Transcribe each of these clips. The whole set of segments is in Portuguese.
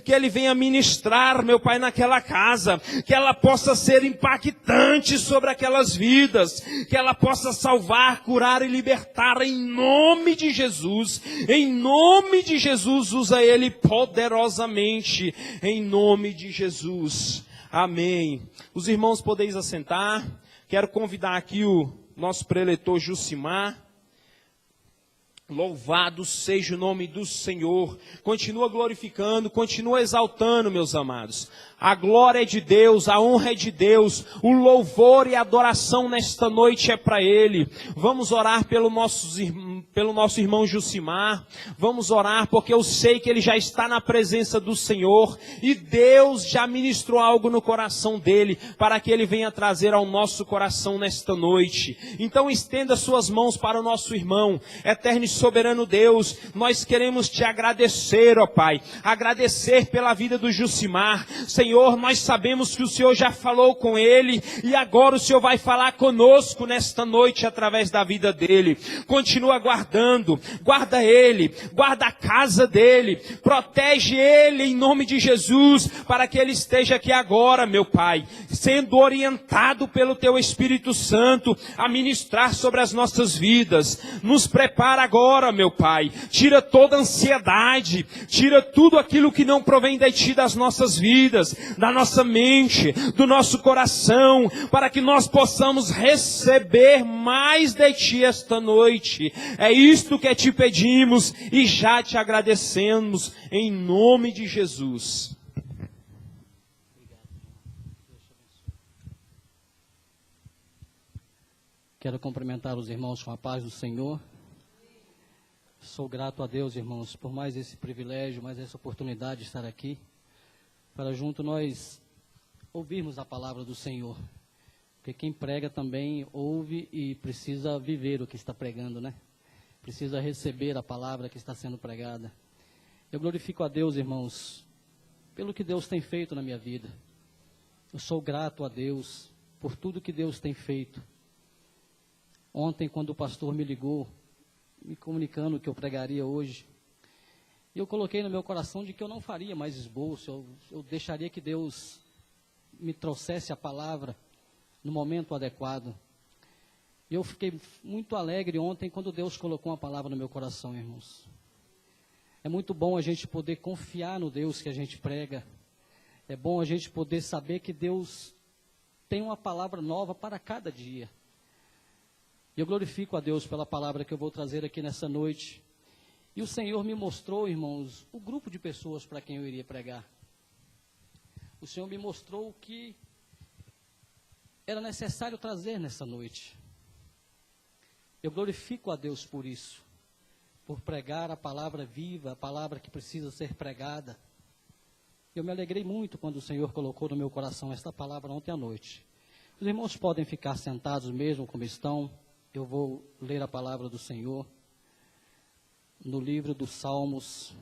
que Ele venha ministrar, meu Pai, naquela casa, que ela possa ser impactante sobre aquelas vidas, que ela possa salvar, curar e libertar em nome de Jesus. Em nome de Jesus, usa Ele poderosamente, em nome de Jesus. Amém. Os irmãos podeis assentar. Quero convidar aqui o nosso preletor Jucimar. Louvado seja o nome do Senhor. Continua glorificando, continua exaltando, meus amados. A glória é de Deus, a honra é de Deus, o louvor e a adoração nesta noite é para Ele. Vamos orar pelo nosso irmão Jucimar. Vamos orar porque eu sei que ele já está na presença do Senhor e Deus já ministrou algo no coração dele para que ele venha trazer ao nosso coração nesta noite. Então estenda suas mãos para o nosso irmão. Eterno e soberano Deus, nós queremos te agradecer, ó Pai, agradecer pela vida do Jucimar. Senhor, nós sabemos que o Senhor já falou com ele e agora o Senhor vai falar conosco nesta noite através da vida dele. Continua guardando, guarda ele, guarda a casa dele, protege ele em nome de Jesus, para que ele esteja aqui agora, meu Pai, sendo orientado pelo Teu Espírito Santo a ministrar sobre as nossas vidas. Nos prepara agora, meu Pai, tira toda ansiedade, tira tudo aquilo que não provém de Ti das nossas vidas, da nossa mente, do nosso coração, para que nós possamos receber mais de Ti esta noite. É isto que Te pedimos e já Te agradecemos em nome de Jesus. Quero cumprimentar os irmãos com a paz do Senhor. Sou grato a Deus, irmãos, por mais esse privilégio, mais essa oportunidade de estar aqui, para junto nós ouvirmos a palavra do Senhor. Porque quem prega também ouve e precisa viver o que está pregando, né? Precisa receber a palavra que está sendo pregada. Eu glorifico a Deus, irmãos, pelo que Deus tem feito na minha vida. Eu sou grato a Deus por tudo que Deus tem feito. Ontem, quando o pastor me ligou, me comunicando que eu pregaria hoje, eu coloquei no meu coração de que eu não faria mais esboço, eu deixaria que Deus me trouxesse a palavra no momento adequado. Eu fiquei muito alegre ontem quando Deus colocou uma palavra no meu coração, irmãos. É muito bom a gente poder confiar no Deus que a gente prega. É bom a gente poder saber que Deus tem uma palavra nova para cada dia. E eu glorifico a Deus pela palavra que eu vou trazer aqui nessa noite. E o Senhor me mostrou, irmãos, o grupo de pessoas para quem eu iria pregar. O Senhor me mostrou o que era necessário trazer nessa noite. Eu glorifico a Deus por isso, por pregar a palavra viva, a palavra que precisa ser pregada. Eu me alegrei muito quando o Senhor colocou no meu coração esta palavra ontem à noite. Os irmãos podem ficar sentados mesmo como estão. Eu vou ler a palavra do Senhor no livro dos Salmos.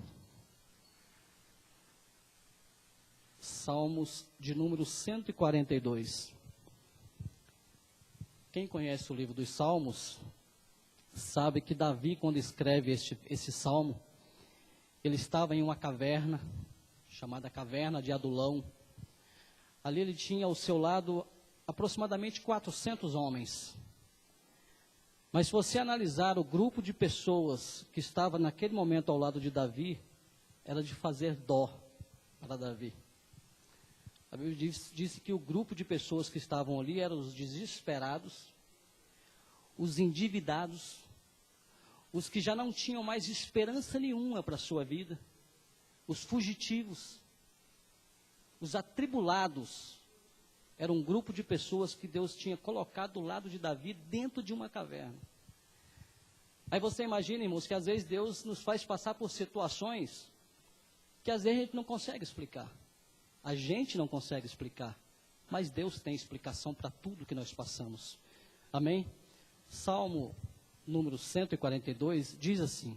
Salmos de número 142. Quem conhece o livro dos Salmos sabe que Davi, quando escreve esse salmo, ele estava em uma caverna, chamada Caverna de Adulão. Ali ele tinha ao seu lado aproximadamente 400 homens. Mas se você analisar o grupo de pessoas que estava naquele momento ao lado de Davi, era de fazer dó para Davi. A Bíblia disse que o grupo de pessoas que estavam ali eram os desesperados, os endividados, os que já não tinham mais esperança nenhuma para a sua vida, os fugitivos, os atribulados. Era um grupo de pessoas que Deus tinha colocado do lado de Davi dentro de uma caverna. Aí você imagina, irmãos, que às vezes Deus nos faz passar por situações que às vezes a gente não consegue explicar. A gente não consegue explicar, mas Deus tem explicação para tudo que nós passamos. Amém? Salmo número 142 diz assim: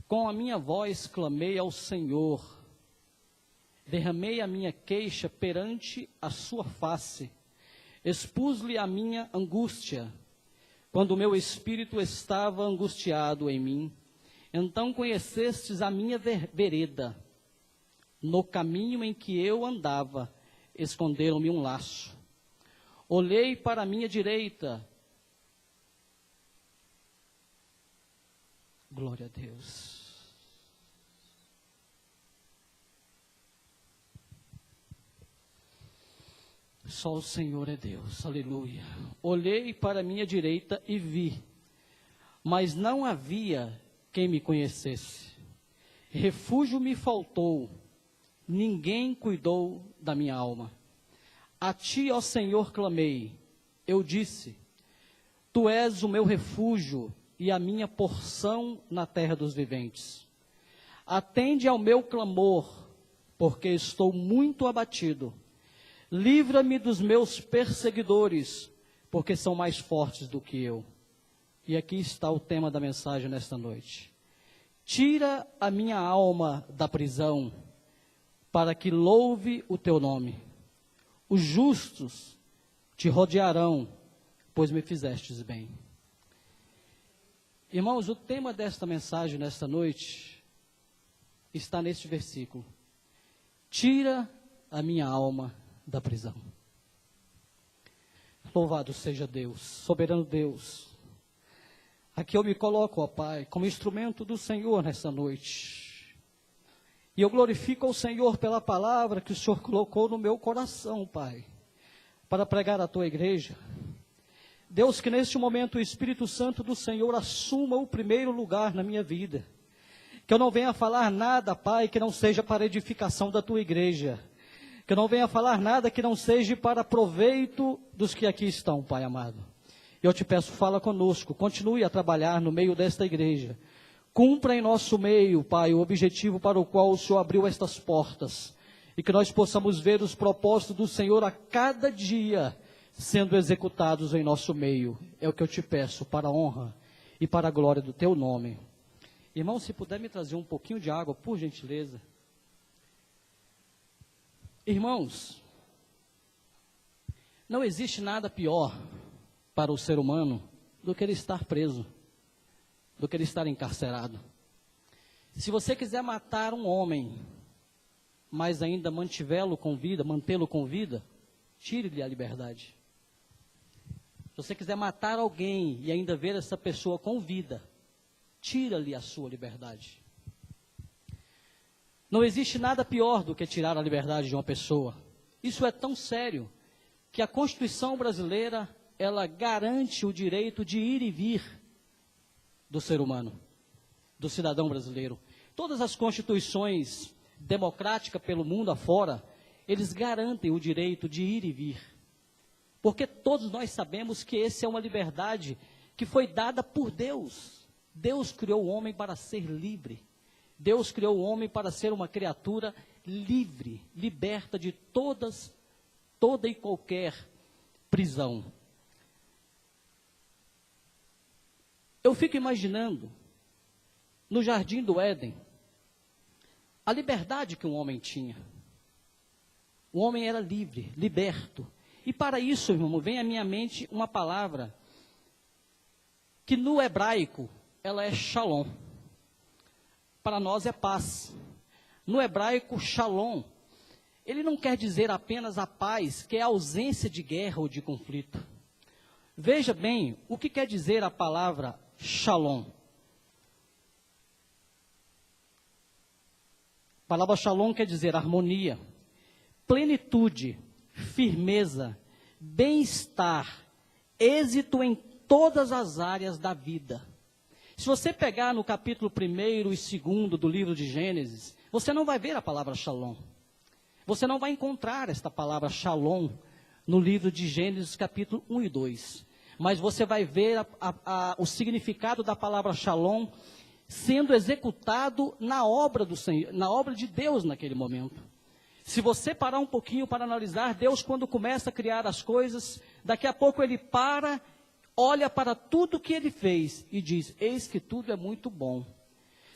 com a minha voz clamei ao Senhor, derramei a minha queixa perante a sua face, expus-lhe a minha angústia, quando o meu espírito estava angustiado em mim. Então conhecestes a minha vereda, No caminho em que eu andava, esconderam-me um laço. Olhei para a minha direita. Glória a Deus. Só o Senhor é Deus, aleluia. Olhei para a minha direita e vi, mas não havia quem me conhecesse. Refúgio me faltou, ninguém cuidou da minha alma. A ti, ó Senhor, clamei. Eu disse, tu és o meu refúgio e a minha porção na terra dos viventes. Atende ao meu clamor, porque estou muito abatido. Livra-me dos meus perseguidores, porque são mais fortes do que eu. E aqui está o tema da mensagem nesta noite. Tira a minha alma da prisão, para que louve o teu nome. Os justos te rodearão, pois me fizestes bem. Irmãos, o tema desta mensagem nesta noite está neste versículo. Tira a minha alma da prisão. Louvado seja Deus, soberano Deus. Aqui eu me coloco, ó Pai, como instrumento do Senhor nessa noite. E eu glorifico ao Senhor pela palavra que o Senhor colocou no meu coração, Pai, para pregar à tua igreja. Deus, que neste momento o Espírito Santo do Senhor assuma o primeiro lugar na minha vida. Que eu não venha falar nada, Pai, que não seja para edificação da tua igreja. Que eu não venha falar nada que não seja para proveito dos que aqui estão, Pai amado. Eu te peço, fala conosco, continue a trabalhar no meio desta igreja. Cumpra em nosso meio, Pai, o objetivo para o qual o Senhor abriu estas portas. E que nós possamos ver os propósitos do Senhor a cada dia sendo executados em nosso meio. É o que eu te peço, para a honra e para a glória do teu nome. Irmão, se puder me trazer um pouquinho de água, por gentileza. Irmãos, não existe nada pior para o ser humano do que ele estar preso, do que ele estar encarcerado. Se você quiser matar um homem, mas ainda mantê-lo com vida, tire-lhe a liberdade. Se você quiser matar alguém e ainda ver essa pessoa com vida, tira-lhe a sua liberdade. Não existe nada pior do que tirar a liberdade de uma pessoa. Isso é tão sério que a Constituição brasileira, ela garante o direito de ir e vir do ser humano, do cidadão brasileiro. Todas as constituições democráticas pelo mundo afora, eles garantem o direito de ir e vir. Porque todos nós sabemos que essa é uma liberdade que foi dada por Deus. Deus criou o homem para ser livre. Deus criou o homem para ser uma criatura livre, liberta de toda e qualquer prisão. Eu fico imaginando, no jardim do Éden, a liberdade que um homem tinha. O homem era livre, liberto. E para isso, irmão, vem à minha mente uma palavra que no hebraico ela é shalom. Para nós é paz. No hebraico, shalom, ele não quer dizer apenas a paz, que é a ausência de guerra ou de conflito. Veja bem, o que quer dizer a palavra shalom? A palavra shalom quer dizer harmonia, plenitude, firmeza, bem-estar, êxito em todas as áreas da vida. Se você pegar no capítulo 1 e 2 do livro de Gênesis, você não vai ver a palavra shalom. Você não vai encontrar esta palavra shalom no livro de Gênesis, capítulo 1 e 2. Mas você vai ver o significado da palavra shalom sendo executado na obra do Senhor, na obra de Deus naquele momento. Se você parar um pouquinho para analisar, Deus quando começa a criar as coisas, daqui a pouco ele para, olha para tudo que ele fez e diz, eis que tudo é muito bom.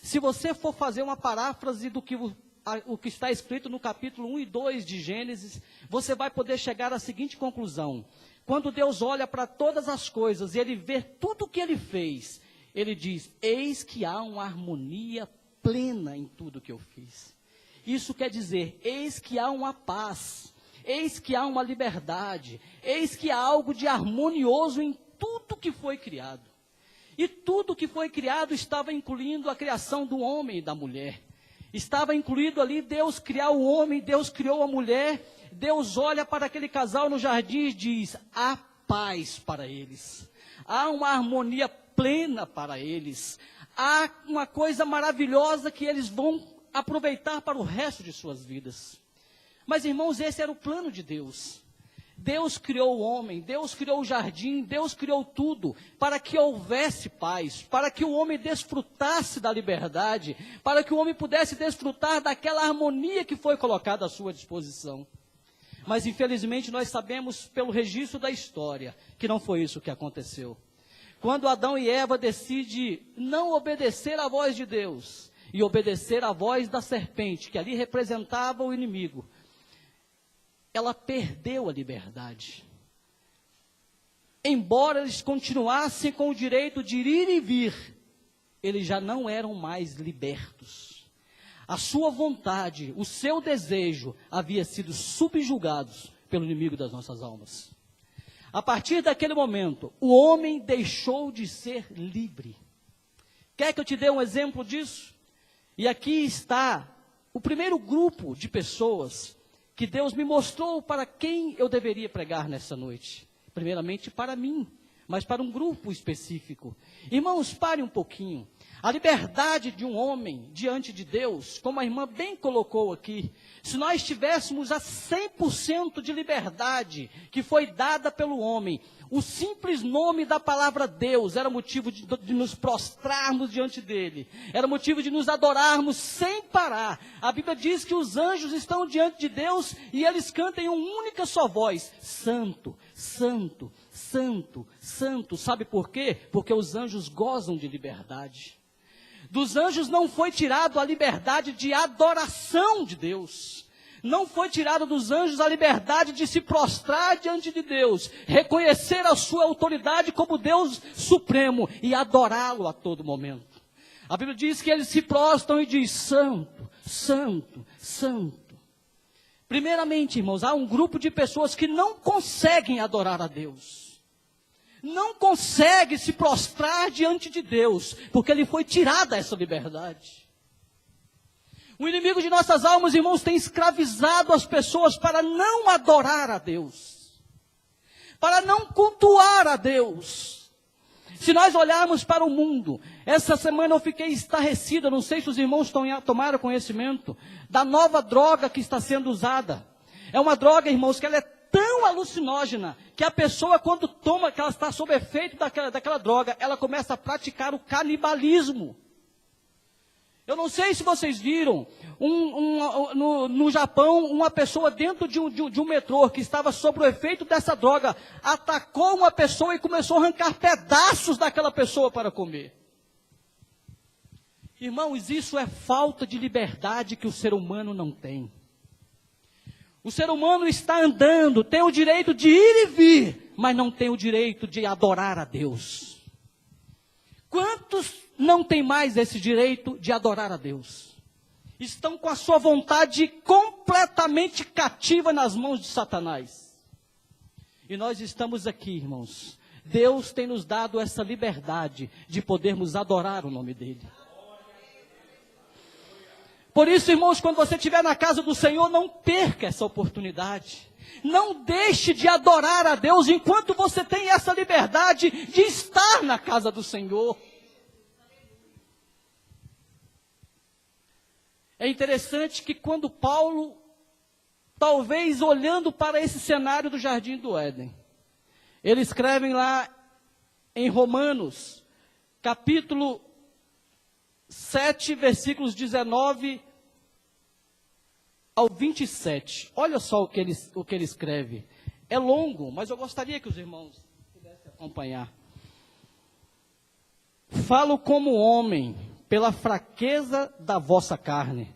Se você for fazer uma paráfrase do que o que está escrito no capítulo 1 e 2 de Gênesis, você vai poder chegar à seguinte conclusão. Quando Deus olha para todas as coisas e ele vê tudo o que ele fez, ele diz, eis que há uma harmonia plena em tudo que eu fiz. Isso quer dizer, eis que há uma paz, eis que há uma liberdade, eis que há algo de harmonioso em tudo que foi criado. E tudo que foi criado estava incluindo a criação do homem e da mulher. Estava incluído ali Deus criar o homem, Deus criou a mulher. Deus olha para aquele casal no jardim e diz, há paz para eles. Há uma harmonia plena para eles. Há uma coisa maravilhosa que eles vão aproveitar para o resto de suas vidas. Mas, irmãos, esse era o plano de Deus. Deus criou o homem, Deus criou o jardim, Deus criou tudo para que houvesse paz, para que o homem desfrutasse da liberdade, para que o homem pudesse desfrutar daquela harmonia que foi colocada à sua disposição. Mas, infelizmente, nós sabemos pelo registro da história que não foi isso que aconteceu. Quando Adão e Eva decidem não obedecer à voz de Deus e obedecer à voz da serpente, que ali representava o inimigo, ela perdeu a liberdade. Embora eles continuassem com o direito de ir e vir, eles já não eram mais libertos. A sua vontade, o seu desejo havia sido subjugados pelo inimigo das nossas almas. A partir daquele momento, o homem deixou de ser livre. Quer que eu te dê um exemplo disso? E aqui está o primeiro grupo de pessoas que Deus me mostrou para quem eu deveria pregar nessa noite. Primeiramente para mim, mas para um grupo específico. Irmãos, pare um pouquinho. A liberdade de um homem diante de Deus, como a irmã bem colocou aqui, se nós tivéssemos a 100% de liberdade que foi dada pelo homem, o simples nome da palavra Deus era motivo de nos prostrarmos diante dele, era motivo de nos adorarmos sem parar. A Bíblia diz que os anjos estão diante de Deus e eles cantam em uma única só voz, Santo, Santo, Santo, Santo. Sabe por quê? Porque os anjos gozam de liberdade. Dos anjos não foi tirado a liberdade de adoração de Deus. Não foi tirado dos anjos a liberdade de se prostrar diante de Deus, reconhecer a sua autoridade como Deus supremo e adorá-lo a todo momento. A Bíblia diz que eles se prostram e diz, Santo, Santo, Santo. Primeiramente, irmãos, há um grupo de pessoas que não conseguem adorar a Deus. Não consegue se prostrar diante de Deus, porque lhe foi tirada essa liberdade. O inimigo de nossas almas, irmãos, tem escravizado as pessoas para não adorar a Deus, para não cultuar a Deus. Se nós olharmos para o mundo, essa semana eu fiquei estarrecida, não sei se os irmãos tomaram conhecimento, da nova droga que está sendo usada. É uma droga, irmãos, que ela é tão alucinógena, que a pessoa quando toma, que ela está sob efeito daquela droga, ela começa a praticar o canibalismo. Eu não sei se vocês viram, no Japão, uma pessoa dentro de um metrô, que estava sob o efeito dessa droga, atacou uma pessoa e começou a arrancar pedaços daquela pessoa para comer. Irmãos, isso é falta de liberdade que o ser humano não tem. O ser humano está andando, tem o direito de ir e vir, mas não tem o direito de adorar a Deus. Quantos não têm mais esse direito de adorar a Deus? Estão com a sua vontade completamente cativa nas mãos de Satanás. E nós estamos aqui, irmãos. Deus tem nos dado essa liberdade de podermos adorar o nome dEle. Por isso, irmãos, quando você estiver na casa do Senhor, não perca essa oportunidade. Não deixe de adorar a Deus enquanto você tem essa liberdade de estar na casa do Senhor. É interessante que quando Paulo, talvez olhando para esse cenário do Jardim do Éden, ele escreve lá em Romanos, capítulo 7, versículos 19 ao 27. Olha só o que ele escreve. É longo, mas eu gostaria que os irmãos pudessem acompanhar. Falo como homem, pela fraqueza da vossa carne,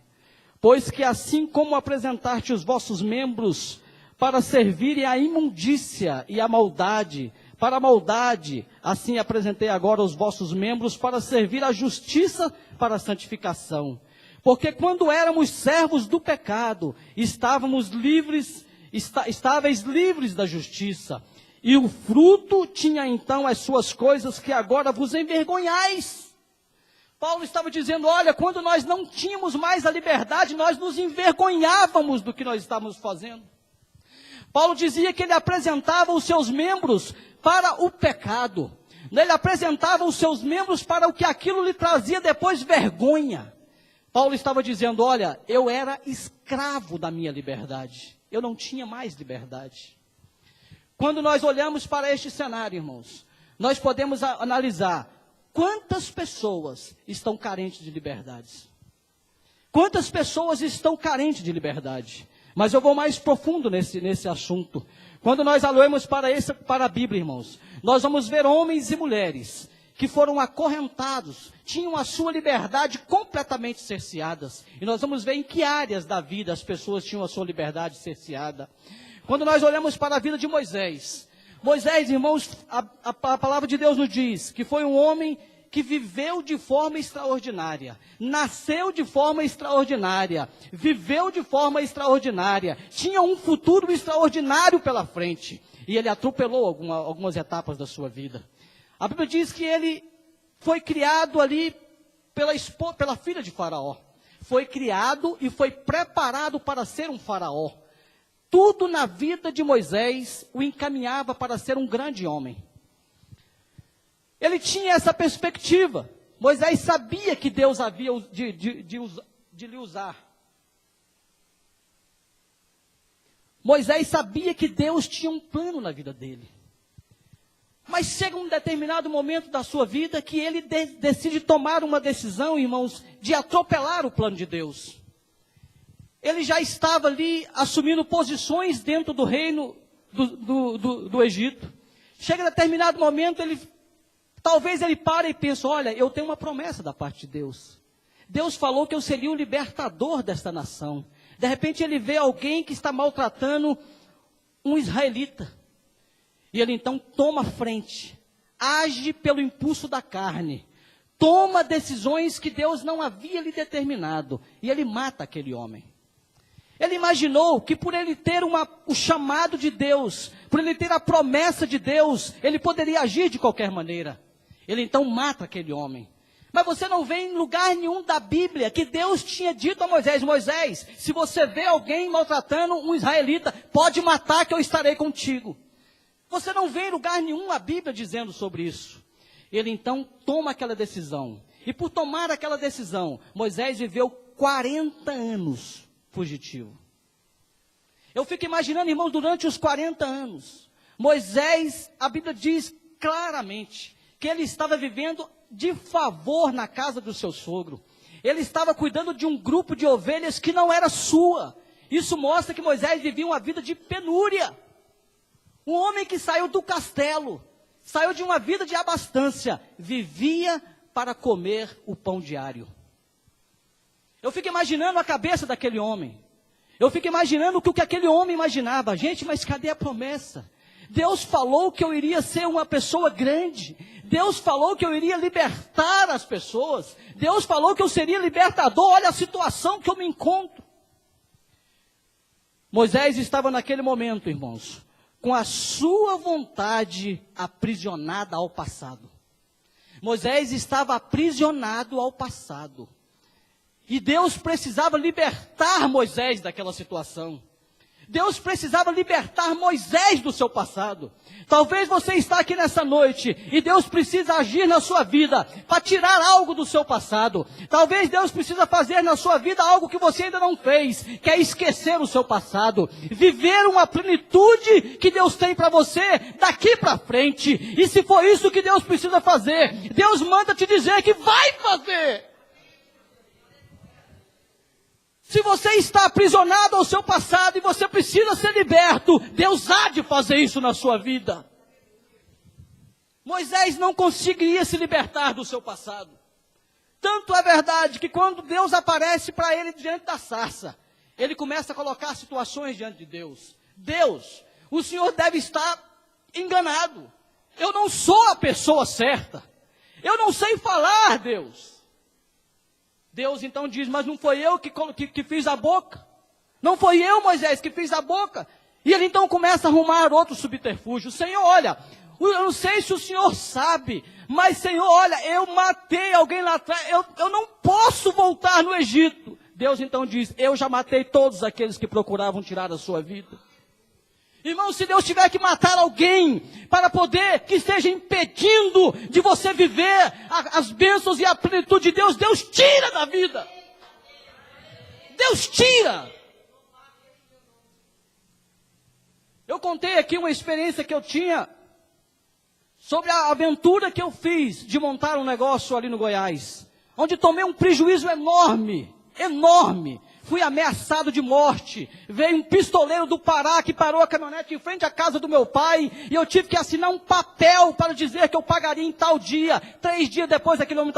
pois que assim como apresentaste os vossos membros para servirem à imundícia e à maldade, para a maldade, assim apresentei agora os vossos membros para servir à justiça, para a santificação. Porque quando éramos servos do pecado, estáveis livres da justiça. E o fruto tinha então as suas coisas que agora vos envergonhais. Paulo estava dizendo, olha, quando nós não tínhamos mais a liberdade, nós nos envergonhávamos do que nós estávamos fazendo. Paulo dizia que ele apresentava os seus membros para o pecado. Ele apresentava os seus membros para o que aquilo lhe trazia depois vergonha. Paulo estava dizendo, olha, eu era escravo da minha liberdade. Eu não tinha mais liberdade. Quando nós olhamos para este cenário, irmãos, nós podemos analisar quantas pessoas estão carentes de liberdades. Quantas pessoas estão carentes de liberdade. Mas eu vou mais profundo nesse assunto. Quando nós olhamos para a Bíblia, irmãos, nós vamos ver homens e mulheres que foram acorrentados, tinham a sua liberdade completamente cerceadas. E nós vamos ver em que áreas da vida as pessoas tinham a sua liberdade cerceada. Quando nós olhamos para a vida de Moisés, irmãos, a palavra de Deus nos diz que foi um homem que viveu de forma extraordinária, nasceu de forma extraordinária, viveu de forma extraordinária, tinha um futuro extraordinário pela frente, e ele atropelou algumas etapas da sua vida. A Bíblia diz que ele foi criado ali pela filha de Faraó, foi criado e foi preparado para ser um faraó. Tudo na vida de Moisés o encaminhava para ser um grande homem. Ele tinha essa perspectiva. Moisés sabia que Deus havia de lhe usar. Moisés sabia que Deus tinha um plano na vida dele. Mas chega um determinado momento da sua vida que ele decide tomar uma decisão, irmãos, de atropelar o plano de Deus. Ele já estava ali assumindo posições dentro do reino do Egito. Chega um determinado momento, talvez ele pare e pense, olha, eu tenho uma promessa da parte de Deus. Deus falou que eu seria o libertador desta nação. De repente ele vê alguém que está maltratando um israelita. E ele então toma frente, age pelo impulso da carne, toma decisões que Deus não havia lhe determinado, e ele mata aquele homem. Ele imaginou que por ele ter o chamado de Deus, por ele ter a promessa de Deus, ele poderia agir de qualquer maneira. Ele então mata aquele homem. Mas você não vê em lugar nenhum da Bíblia que Deus tinha dito a Moisés, Moisés, se você vê alguém maltratando um israelita, pode matar que eu estarei contigo. Você não vê em lugar nenhum a Bíblia dizendo sobre isso. Ele então toma aquela decisão. E por tomar aquela decisão, Moisés viveu 40 anos fugitivo. Eu fico imaginando, irmãos, durante os 40 anos, Moisés, a Bíblia diz claramente que ele estava vivendo de favor na casa do seu sogro. Ele estava cuidando de um grupo de ovelhas que não era sua. Isso mostra que Moisés vivia uma vida de penúria. Um homem que saiu do castelo, saiu de uma vida de abastança, vivia para comer o pão diário. Eu fico imaginando a cabeça daquele homem. Eu fico imaginando o que aquele homem imaginava. Gente, mas cadê a promessa? Deus falou que eu iria ser uma pessoa grande. Deus falou que eu iria libertar as pessoas. Deus falou que eu seria libertador. Olha a situação que eu me encontro. Moisés estava naquele momento, irmãos, com a sua vontade aprisionada ao passado. Moisés estava aprisionado ao passado. E Deus precisava libertar Moisés daquela situação. Deus precisava libertar Moisés do seu passado. Talvez você está aqui nessa noite e Deus precisa agir na sua vida para tirar algo do seu passado. Talvez Deus precisa fazer na sua vida algo que você ainda não fez, que é esquecer o seu passado, viver uma plenitude que Deus tem para você daqui para frente. E se for isso que Deus precisa fazer, Deus manda te dizer que vai fazer. Se você está aprisionado ao seu passado e você precisa ser liberto, Deus há de fazer isso na sua vida. Moisés não conseguiria se libertar do seu passado. Tanto é verdade que quando Deus aparece para ele diante da sarça, ele começa a colocar situações diante de Deus. Deus, o Senhor deve estar enganado. Eu não sou a pessoa certa. Eu não sei falar, Deus. Deus então diz, mas não foi eu que fiz a boca? Não foi eu, Moisés, que fiz a boca? E ele então começa a arrumar outro subterfúgio. Senhor, olha, eu não sei se o Senhor sabe, mas Senhor, olha, eu matei alguém lá atrás, eu não posso voltar no Egito. Deus então diz, eu já matei todos aqueles que procuravam tirar a sua vida. Irmão, se Deus tiver que matar alguém para poder que esteja impedindo de você viver as bênçãos e a plenitude de Deus, Deus tira da vida. Deus tira. Eu contei aqui uma experiência que eu tinha sobre a aventura que eu fiz de montar um negócio ali no Goiás, onde tomei um prejuízo enorme, enorme. Fui ameaçado de morte. Veio um pistoleiro do Pará que parou a caminhonete em frente à casa do meu pai. E eu tive que assinar um papel para dizer que eu pagaria em tal dia. 3 dias depois, aquele homem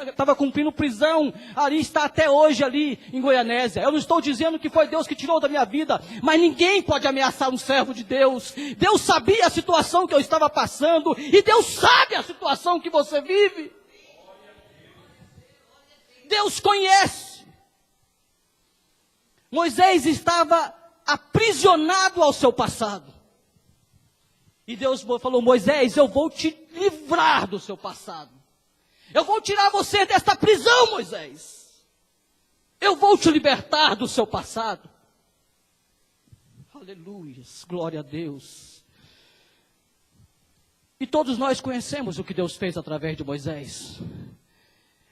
estava cumprindo prisão. Ali está até hoje ali em Goianésia. Eu não estou dizendo que foi Deus que tirou da minha vida. Mas ninguém pode ameaçar um servo de Deus. Deus sabia a situação que eu estava passando. E Deus sabe a situação que você vive. Deus conhece. Moisés estava aprisionado ao seu passado. E Deus falou, Moisés, eu vou te livrar do seu passado. Eu vou tirar você desta prisão, Moisés. Eu vou te libertar do seu passado. Aleluia, glória a Deus. E todos nós conhecemos o que Deus fez através de Moisés.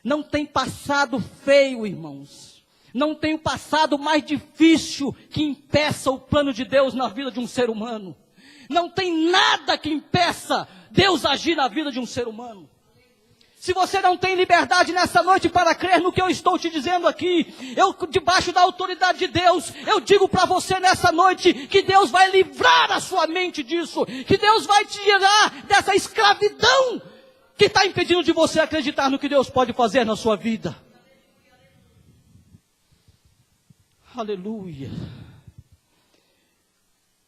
Não tem passado feio, irmãos. Não tem o passado mais difícil que impeça o plano de Deus na vida de um ser humano. Não tem nada que impeça Deus agir na vida de um ser humano. Se você não tem liberdade nessa noite para crer no que eu estou te dizendo aqui, eu, debaixo da autoridade de Deus, eu digo para você nessa noite que Deus vai livrar a sua mente disso, que Deus vai te tirar dessa escravidão que está impedindo de você acreditar no que Deus pode fazer na sua vida. Aleluia.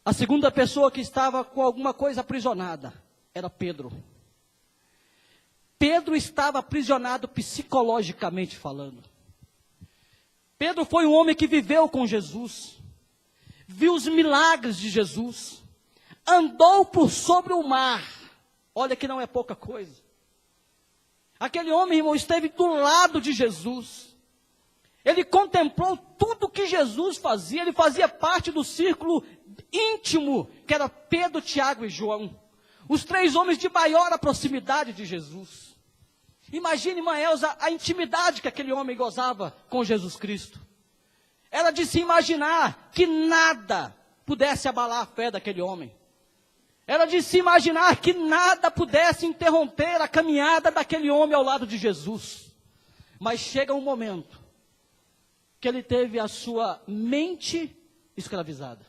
A segunda pessoa que estava com alguma coisa aprisionada era Pedro. Pedro estava aprisionado psicologicamente falando. Pedro foi um homem que viveu com Jesus, viu os milagres de Jesus, andou por sobre o mar. Olha que não é pouca coisa. Aquele homem, irmão, esteve do lado de Jesus. Ele contemplou tudo que Jesus fazia, ele fazia parte do círculo íntimo, que era Pedro, Tiago e João. Os 3 homens de maior proximidade de Jesus. Imagine, irmã Elza, a intimidade que aquele homem gozava com Jesus Cristo. Era de se imaginar que nada pudesse abalar a fé daquele homem. Era de se imaginar que nada pudesse interromper a caminhada daquele homem ao lado de Jesus. Mas chega um momento que ele teve a sua mente escravizada.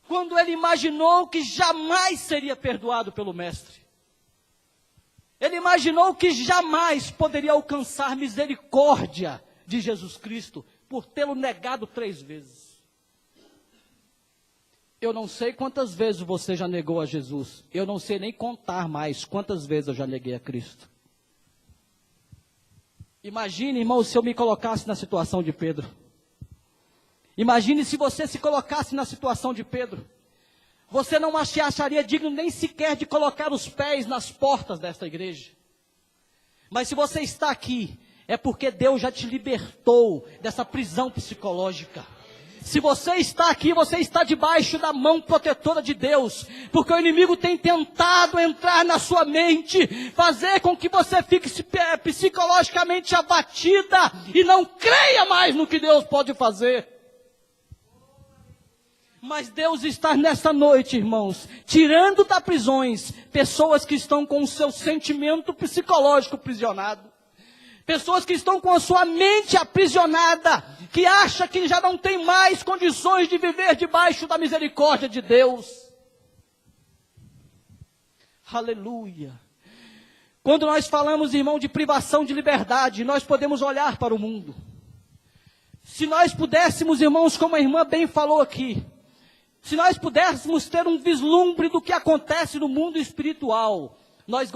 Quando ele imaginou que jamais seria perdoado pelo Mestre. Ele imaginou que jamais poderia alcançar misericórdia de Jesus Cristo por tê-lo negado 3 vezes. Eu não sei quantas vezes você já negou a Jesus. Eu não sei nem contar mais quantas vezes eu já neguei a Cristo. Imagine, irmão, se eu me colocasse na situação de Pedro. Imagine se você se colocasse na situação de Pedro. Você não se acharia digno nem sequer de colocar os pés nas portas desta igreja. Mas se você está aqui, é porque Deus já te libertou dessa prisão psicológica. Se você está aqui, você está debaixo da mão protetora de Deus, porque o inimigo tem tentado entrar na sua mente, fazer com que você fique psicologicamente abatida e não creia mais no que Deus pode fazer. Mas Deus está nessa noite, irmãos, tirando das prisões pessoas que estão com o seu sentimento psicológico aprisionado. Pessoas que estão com a sua mente aprisionada, que acha que já não tem mais condições de viver debaixo da misericórdia de Deus. Aleluia. Quando nós falamos, irmão, de privação de liberdade, nós podemos olhar para o mundo. Se nós pudéssemos, irmãos, como a irmã bem falou aqui, se nós pudéssemos ter um vislumbre do que acontece no mundo espiritual, nós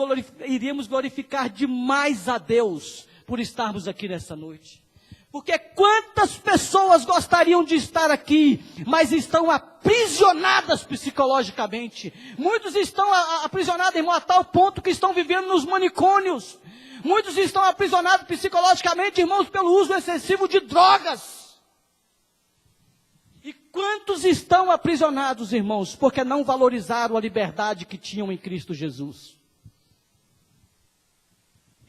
iríamos glorificar demais a Deus por estarmos aqui nessa noite. Porque quantas pessoas gostariam de estar aqui, mas estão aprisionadas psicologicamente. Muitos estão aprisionados, irmão, a tal ponto que estão vivendo nos manicômios. Muitos estão aprisionados psicologicamente, irmãos, pelo uso excessivo de drogas. E quantos estão aprisionados, irmãos, porque não valorizaram a liberdade que tinham em Cristo Jesus?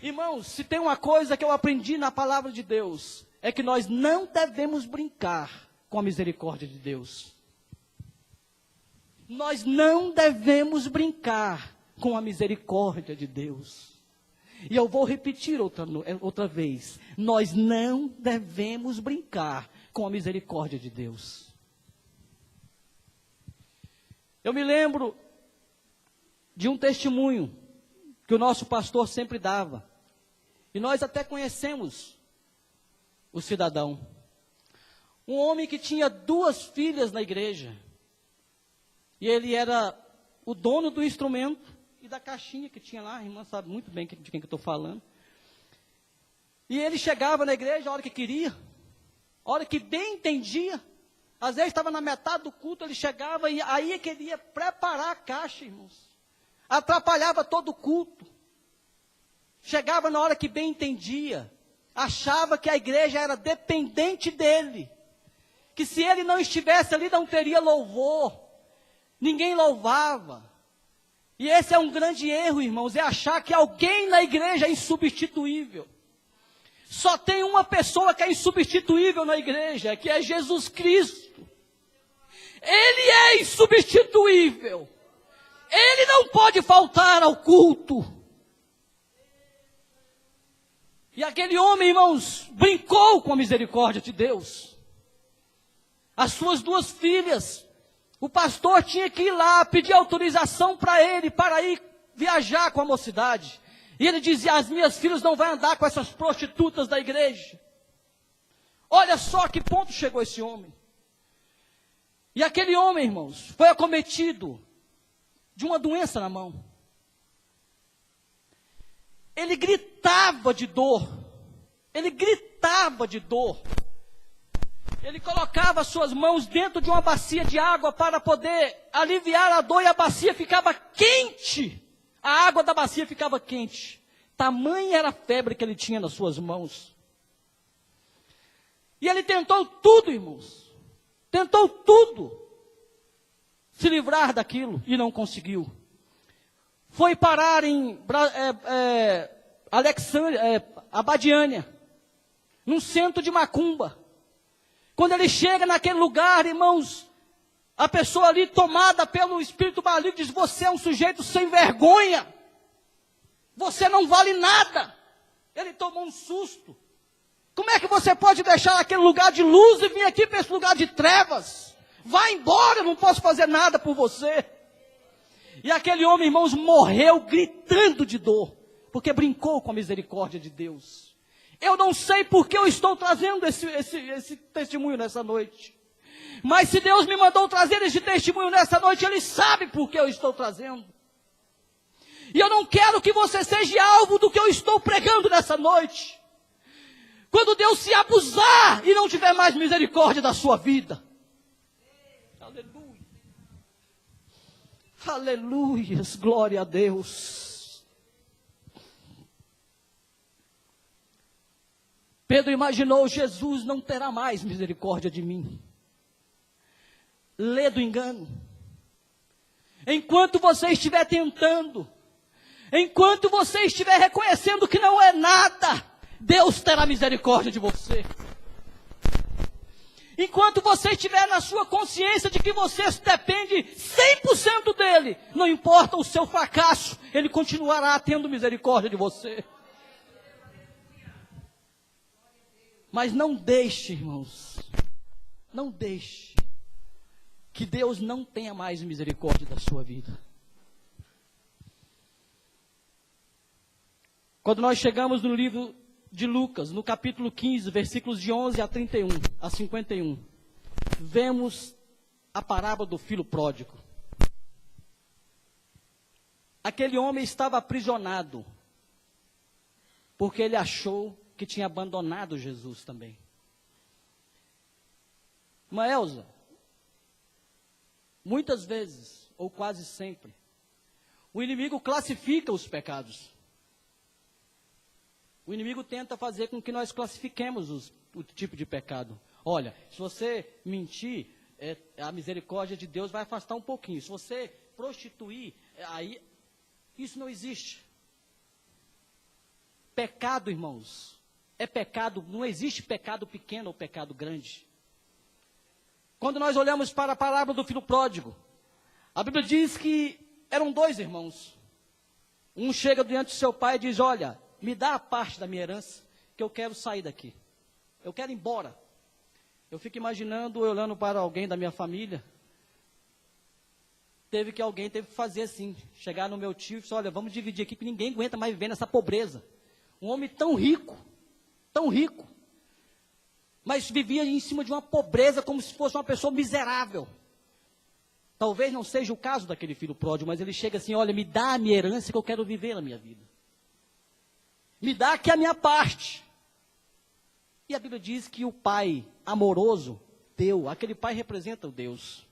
Irmãos, se tem uma coisa que eu aprendi na palavra de Deus, é que nós não devemos brincar com a misericórdia de Deus. Nós não devemos brincar com a misericórdia de Deus. E eu vou repetir outra vez. Nós não devemos brincar com a misericórdia de Deus. Eu me lembro de um testemunho que o nosso pastor sempre dava. E nós até conhecemos o cidadão. Um homem que tinha 2 filhas na igreja. E ele era o dono do instrumento e da caixinha que tinha lá. A irmã sabe muito bem de quem que eu estou falando. E ele chegava na igreja a hora que queria, a hora que bem entendia. Às vezes estava na metade do culto, ele chegava e aí queria preparar a caixa, irmãos. Atrapalhava todo o culto. Chegava na hora que bem entendia. Achava que a igreja era dependente dele. Que se ele não estivesse ali, não teria louvor. Ninguém louvava. E esse é um grande erro, irmãos, é achar que alguém na igreja é insubstituível. Só tem uma pessoa que é insubstituível na igreja, que é Jesus Cristo. Ele é insubstituível. Ele não pode faltar ao culto. E aquele homem, irmãos, brincou com a misericórdia de Deus. As suas 2 filhas, o pastor tinha que ir lá pedir autorização para ele, para ir viajar com a mocidade. E ele dizia, as minhas filhas não vão andar com essas prostitutas da igreja. Olha só a que ponto chegou esse homem. E aquele homem, irmãos, foi acometido de uma doença na mão. Ele gritava de dor. Ele gritava de dor. Ele colocava suas mãos dentro de uma bacia de água para poder aliviar a dor e a bacia ficava quente. A água da bacia ficava quente. Tamanha era a febre que ele tinha nas suas mãos. E ele tentou tudo, irmãos. Tentou tudo. Se livrar daquilo e não conseguiu. Foi parar em Abadiânia, num centro de macumba. Quando ele chega naquele lugar, irmãos, a pessoa ali tomada pelo espírito maligno diz, você é um sujeito sem vergonha. Você não vale nada. Ele tomou um susto. Como é que você pode deixar aquele lugar de luz e vir aqui para esse lugar de trevas? Vai embora, eu não posso fazer nada por você. E aquele homem, irmãos, morreu gritando de dor, porque brincou com a misericórdia de Deus. Eu não sei por que eu estou trazendo esse testemunho nessa noite. Mas se Deus me mandou trazer esse testemunho nessa noite, Ele sabe por que eu estou trazendo. E eu não quero que você seja alvo do que eu estou pregando nessa noite. Quando Deus se abusar e não tiver mais misericórdia da sua vida. Aleluia. Aleluias, glória a Deus. Pedro imaginou, Jesus não terá mais misericórdia de mim. Lê do engano. Enquanto você estiver tentando, enquanto você estiver reconhecendo que não é nada, Deus terá misericórdia de você. Enquanto você estiver na sua consciência de que você depende 100% dele, não importa o seu fracasso, ele continuará tendo misericórdia de você. Mas não deixe, irmãos, não deixe que Deus não tenha mais misericórdia da sua vida. Quando nós chegamos no livro de Lucas, no capítulo 15, versículos de 11 a 51, vemos a parábola do filho pródigo. Aquele homem estava aprisionado, porque ele achou que tinha abandonado Jesus também. Irmã Elza, muitas vezes, ou quase sempre, o inimigo classifica os pecados. O inimigo tenta fazer com que nós classifiquemos o tipo de pecado. Olha, se você mentir, a misericórdia de Deus vai afastar um pouquinho. Se você prostituir, aí isso não existe. Pecado, irmãos, é pecado, não existe pecado pequeno ou pecado grande. Quando nós olhamos para a palavra do filho pródigo, a Bíblia diz que eram 2 irmãos. Um chega diante do seu pai e diz: olha, me dá a parte da minha herança, que eu quero sair daqui. Eu quero ir embora. Eu fico imaginando, olhando para alguém da minha família, alguém teve que fazer assim, chegar no meu tio e dizer: olha, vamos dividir aqui, que ninguém aguenta mais viver nessa pobreza. Um homem tão rico, mas vivia em cima de uma pobreza como se fosse uma pessoa miserável. Talvez não seja o caso daquele filho pródigo, mas ele chega assim: olha, me dá a minha herança que eu quero viver na minha vida. Me dá aqui a minha parte. E a Bíblia diz que o pai amoroso deu, aquele pai representa o Deus.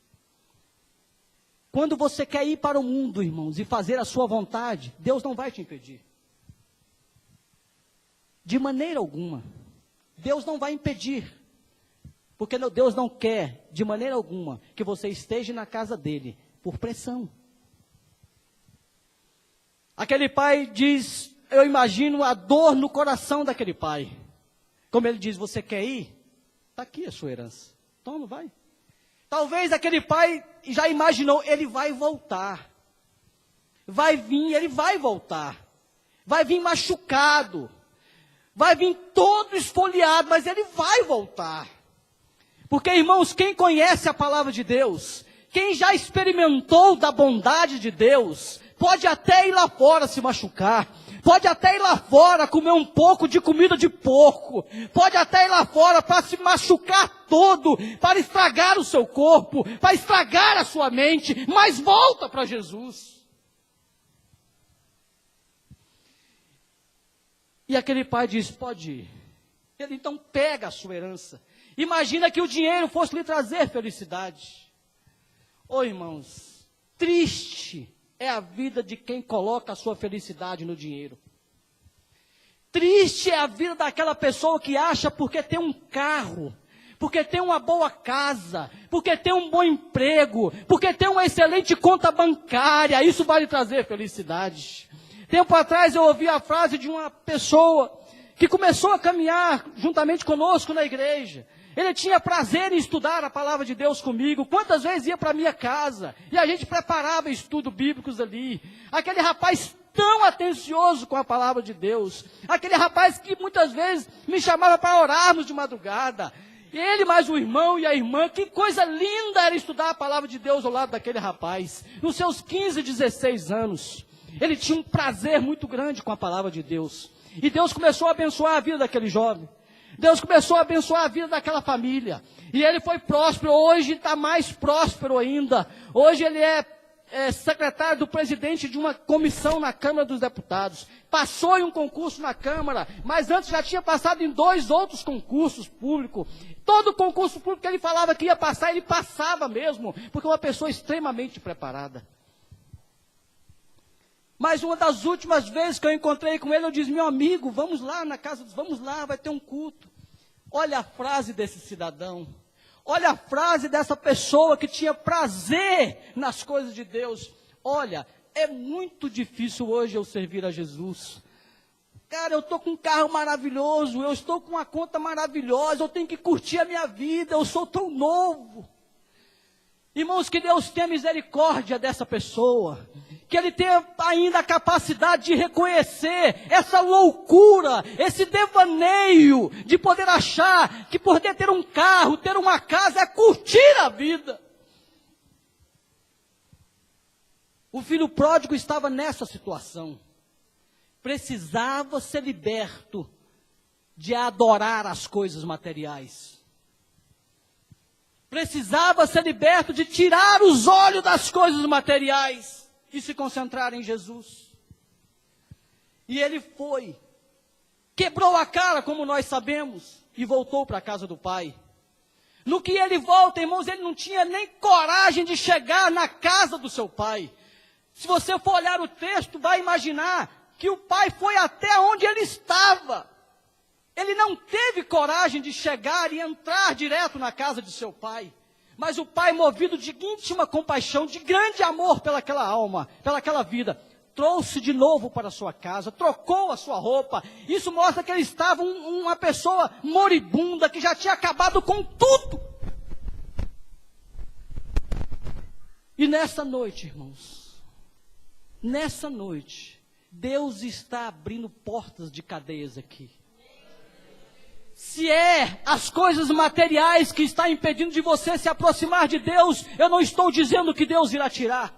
Quando você quer ir para o mundo, irmãos, e fazer a sua vontade, Deus não vai te impedir. De maneira alguma. Deus não vai impedir. Porque Deus não quer, de maneira alguma, que você esteja na casa dele, por pressão. Aquele pai diz, eu imagino a dor no coração daquele pai. Como ele diz: você quer ir? Está aqui a sua herança. Toma, vai. Talvez aquele pai já imaginou, ele vai voltar. Vai vir, ele vai voltar. Vai vir machucado. Vai vir todo esfoliado, mas ele vai voltar. Porque, irmãos, quem conhece a palavra de Deus, quem já experimentou da bondade de Deus, pode até ir lá fora se machucar, pode até ir lá fora comer um pouco de comida de porco, pode até ir lá fora para se machucar todo, para estragar o seu corpo, para estragar a sua mente, mas volta para Jesus. E aquele pai diz: pode ir. Ele então pega a sua herança. Imagina que o dinheiro fosse lhe trazer felicidade. Oh, irmãos, triste é a vida de quem coloca a sua felicidade no dinheiro. Triste é a vida daquela pessoa que acha porque tem um carro, porque tem uma boa casa, porque tem um bom emprego, porque tem uma excelente conta bancária, isso vai lhe trazer felicidade. Tempo atrás eu ouvi a frase de uma pessoa que começou a caminhar juntamente conosco na igreja. Ele tinha prazer em estudar a palavra de Deus comigo. Quantas vezes ia para a minha casa e a gente preparava estudos bíblicos ali. Aquele rapaz tão atencioso com a palavra de Deus. Aquele rapaz que muitas vezes me chamava para orarmos de madrugada. Ele mais o irmão e a irmã, que coisa linda era estudar a palavra de Deus ao lado daquele rapaz. Nos seus 15, 16 anos, ele tinha um prazer muito grande com a palavra de Deus. E Deus começou a abençoar a vida daquele jovem. Deus começou a abençoar a vida daquela família. E ele foi próspero. Hoje está mais próspero ainda. Hoje ele é secretário do presidente de uma comissão na Câmara dos Deputados. Passou em um concurso na Câmara, mas antes já tinha passado em 2 outros concursos públicos. Todo concurso público que ele falava que ia passar, ele passava mesmo, porque é uma pessoa extremamente preparada. Mas uma das últimas vezes que eu encontrei com ele, eu disse: meu amigo, vamos lá na casa, vamos lá, vai ter um culto. Olha a frase desse cidadão. Olha a frase dessa pessoa que tinha prazer nas coisas de Deus. Olha, é muito difícil hoje eu servir a Jesus. Cara, eu estou com um carro maravilhoso, eu estou com uma conta maravilhosa, eu tenho que curtir a minha vida, eu sou tão novo. Irmãos, que Deus tenha misericórdia dessa pessoa. Que ele tenha ainda a capacidade de reconhecer essa loucura, esse devaneio de poder achar que poder ter um carro, ter uma casa é curtir a vida. O filho pródigo estava nessa situação. Precisava ser liberto de adorar as coisas materiais. Precisava ser liberto de tirar os olhos das coisas materiais e se concentrar em Jesus. E ele foi. quebrou a cara, como nós sabemos, e voltou para a casa do pai. No que ele volta, irmãos, ele não tinha nem coragem de chegar na casa do seu pai. Se você for olhar o texto, vai imaginar que o pai foi até onde ele estava. Ele não teve coragem de chegar e entrar direto na casa de seu pai. Mas o pai, movido de íntima compaixão, de grande amor pelaquela alma, pelaquela vida, trouxe de novo para a sua casa, trocou a sua roupa. Isso mostra que ele estava uma pessoa moribunda, que já tinha acabado com tudo. E nessa noite, irmãos, nessa noite, Deus está abrindo portas de cadeias aqui. Se é as coisas materiais que está impedindo de você se aproximar de Deus, eu não estou dizendo que Deus irá tirar.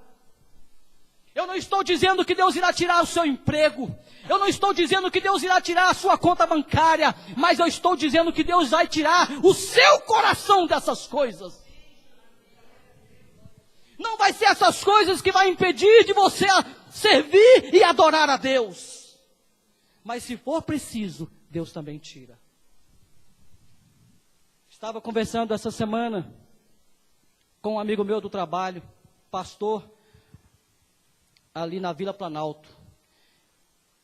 Eu não estou dizendo que Deus irá tirar o seu emprego. Eu não estou dizendo que Deus irá tirar a sua conta bancária. Mas eu estou dizendo que Deus vai tirar o seu coração dessas coisas. Não vai ser essas coisas que vai impedir de você servir e adorar a Deus. Mas se for preciso, Deus também tira. Estava conversando essa semana com um amigo meu do trabalho, pastor, ali na Vila Planalto.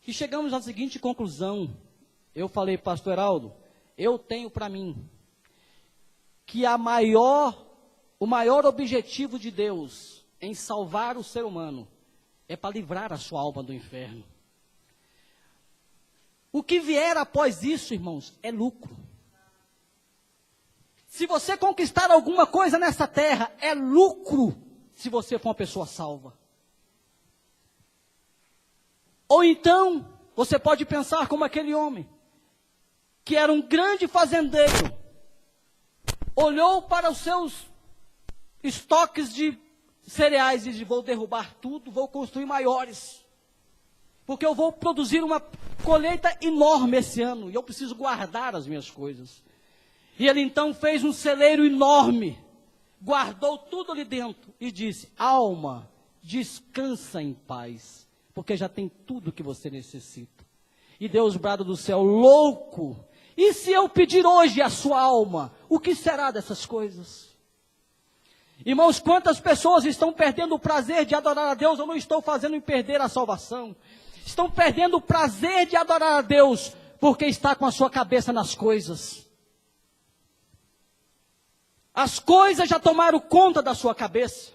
E chegamos à seguinte conclusão. Eu falei, pastor Heraldo, eu tenho para mim que o maior objetivo de Deus em salvar o ser humano é para livrar a sua alma do inferno. O que vier após isso, irmãos, é lucro. Se você conquistar alguma coisa nessa terra, é lucro se você for uma pessoa salva. Ou então, você pode pensar como aquele homem, que era um grande fazendeiro, olhou para os seus estoques de cereais e disse, vou derrubar tudo, vou construir maiores, porque eu vou produzir uma colheita enorme esse ano, e eu preciso guardar as minhas coisas. E ele então fez um celeiro enorme, guardou tudo ali dentro e disse, alma, descansa em paz, porque já tem tudo que você necessita. E Deus brada do céu, louco, e se eu pedir hoje a sua alma, o que será dessas coisas? Irmãos, quantas pessoas estão perdendo o prazer de adorar a Deus? Eu não estou fazendo em perder a salvação. Estão perdendo o prazer de adorar a Deus, porque está com a sua cabeça nas coisas. As coisas já tomaram conta da sua cabeça.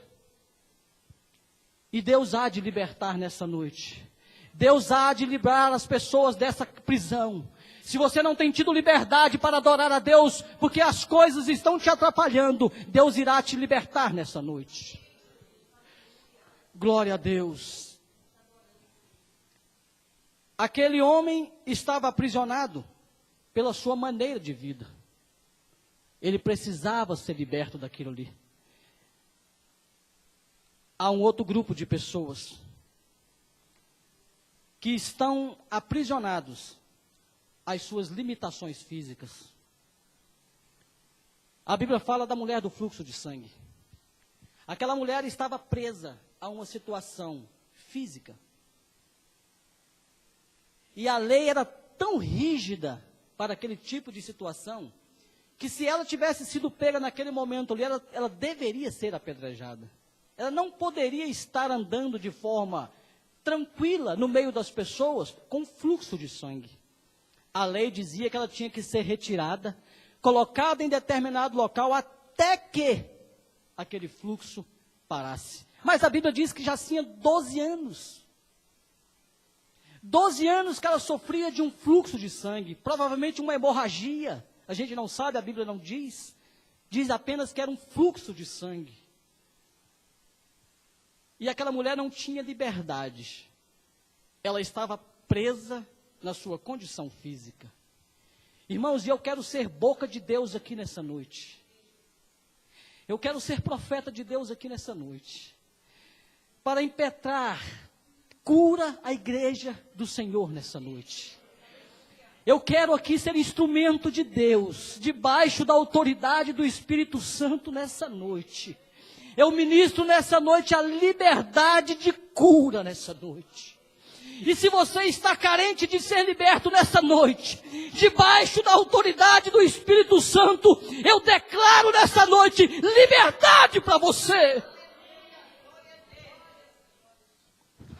E Deus há de libertar nessa noite. Deus há de livrar as pessoas dessa prisão. Se você não tem tido liberdade para adorar a Deus, porque as coisas estão te atrapalhando, Deus irá te libertar nessa noite. Glória a Deus. Aquele homem estava aprisionado pela sua maneira de vida. Ele precisava ser liberto daquilo ali. Há um outro grupo de pessoas que estão aprisionados às suas limitações físicas. A Bíblia fala da mulher do fluxo de sangue. Aquela mulher estava presa a uma situação física. E a lei era tão rígida para aquele tipo de situação, que se ela tivesse sido pega naquele momento ali, ela deveria ser apedrejada. Ela não poderia estar andando de forma tranquila no meio das pessoas com fluxo de sangue. A lei dizia que ela tinha que ser retirada, colocada em determinado local até que aquele fluxo parasse. Mas a Bíblia diz que já tinha 12 anos. 12 anos que ela sofria de um fluxo de sangue, provavelmente uma hemorragia. A gente não sabe, a Bíblia não diz. Diz apenas que era um fluxo de sangue. E aquela mulher não tinha liberdade. Ela estava presa na sua condição física. Irmãos, e eu quero ser boca de Deus aqui nessa noite. Eu quero ser profeta de Deus aqui nessa noite. Para impetrar, cura a igreja do Senhor nessa noite. Eu quero aqui ser instrumento de Deus, debaixo da autoridade do Espírito Santo nessa noite. Eu ministro nessa noite a liberdade de cura nessa noite. E se você está carente de ser liberto nessa noite, debaixo da autoridade do Espírito Santo, eu declaro nessa noite liberdade para você.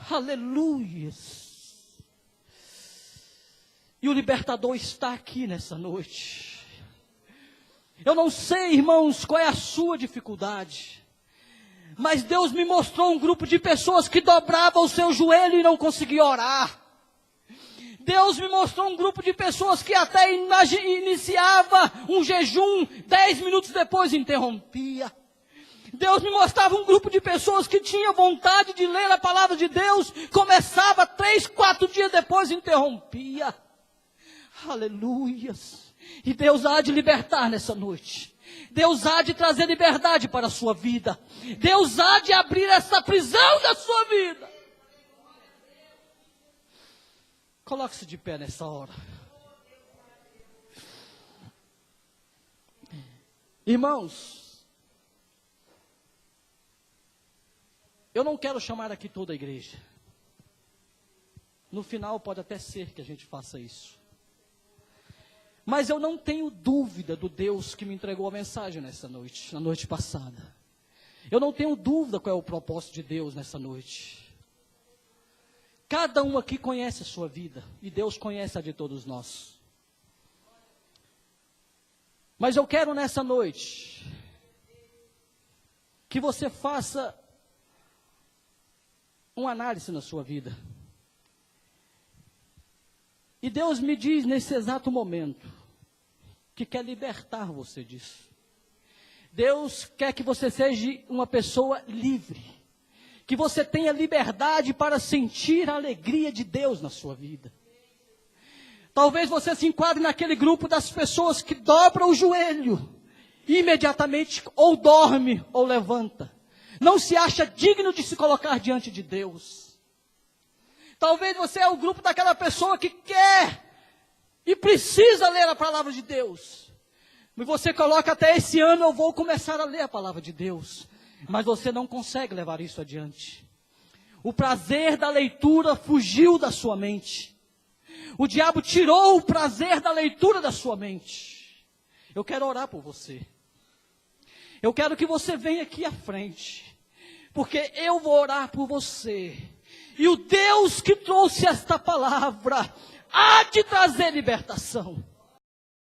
Aleluia. E o libertador está aqui nessa noite. Eu não sei, irmãos, qual é a sua dificuldade, mas Deus me mostrou um grupo de pessoas que dobravam o seu joelho e não conseguiam orar. Deus me mostrou um grupo de pessoas que até iniciava um jejum, 10 minutos depois interrompia. Deus me mostrava um grupo de pessoas que tinha vontade de ler a palavra de Deus, começava 3, 4 dias depois interrompia. Aleluias. E Deus há de libertar nessa noite. Deus há de trazer liberdade para a sua vida. Deus há de abrir essa prisão da sua vida. Coloque-se de pé nessa hora. Irmãos, eu não quero chamar aqui toda a igreja. No final pode até ser que a gente faça isso. Mas eu não tenho dúvida do Deus que me entregou a mensagem nessa noite, na noite passada. Eu não tenho dúvida qual é o propósito de Deus nessa noite. Cada um aqui conhece a sua vida, e Deus conhece a de todos nós. Mas eu quero nessa noite, que você faça uma análise na sua vida. E Deus me diz nesse exato momento, que quer libertar você disso. Deus quer que você seja uma pessoa livre, que você tenha liberdade para sentir a alegria de Deus na sua vida. Talvez você se enquadre naquele grupo das pessoas que dobram o joelho, e imediatamente ou dorme ou levanta. Não se acha digno de se colocar diante de Deus. Talvez você é o grupo daquela pessoa que quer e precisa ler a palavra de Deus. E você coloca até esse ano eu vou começar a ler a palavra de Deus. Mas você não consegue levar isso adiante. O prazer da leitura fugiu da sua mente. O diabo tirou o prazer da leitura da sua mente. Eu quero orar por você. Eu quero que você venha aqui à frente. Porque eu vou orar por você. E o Deus que trouxe esta palavra há de trazer libertação.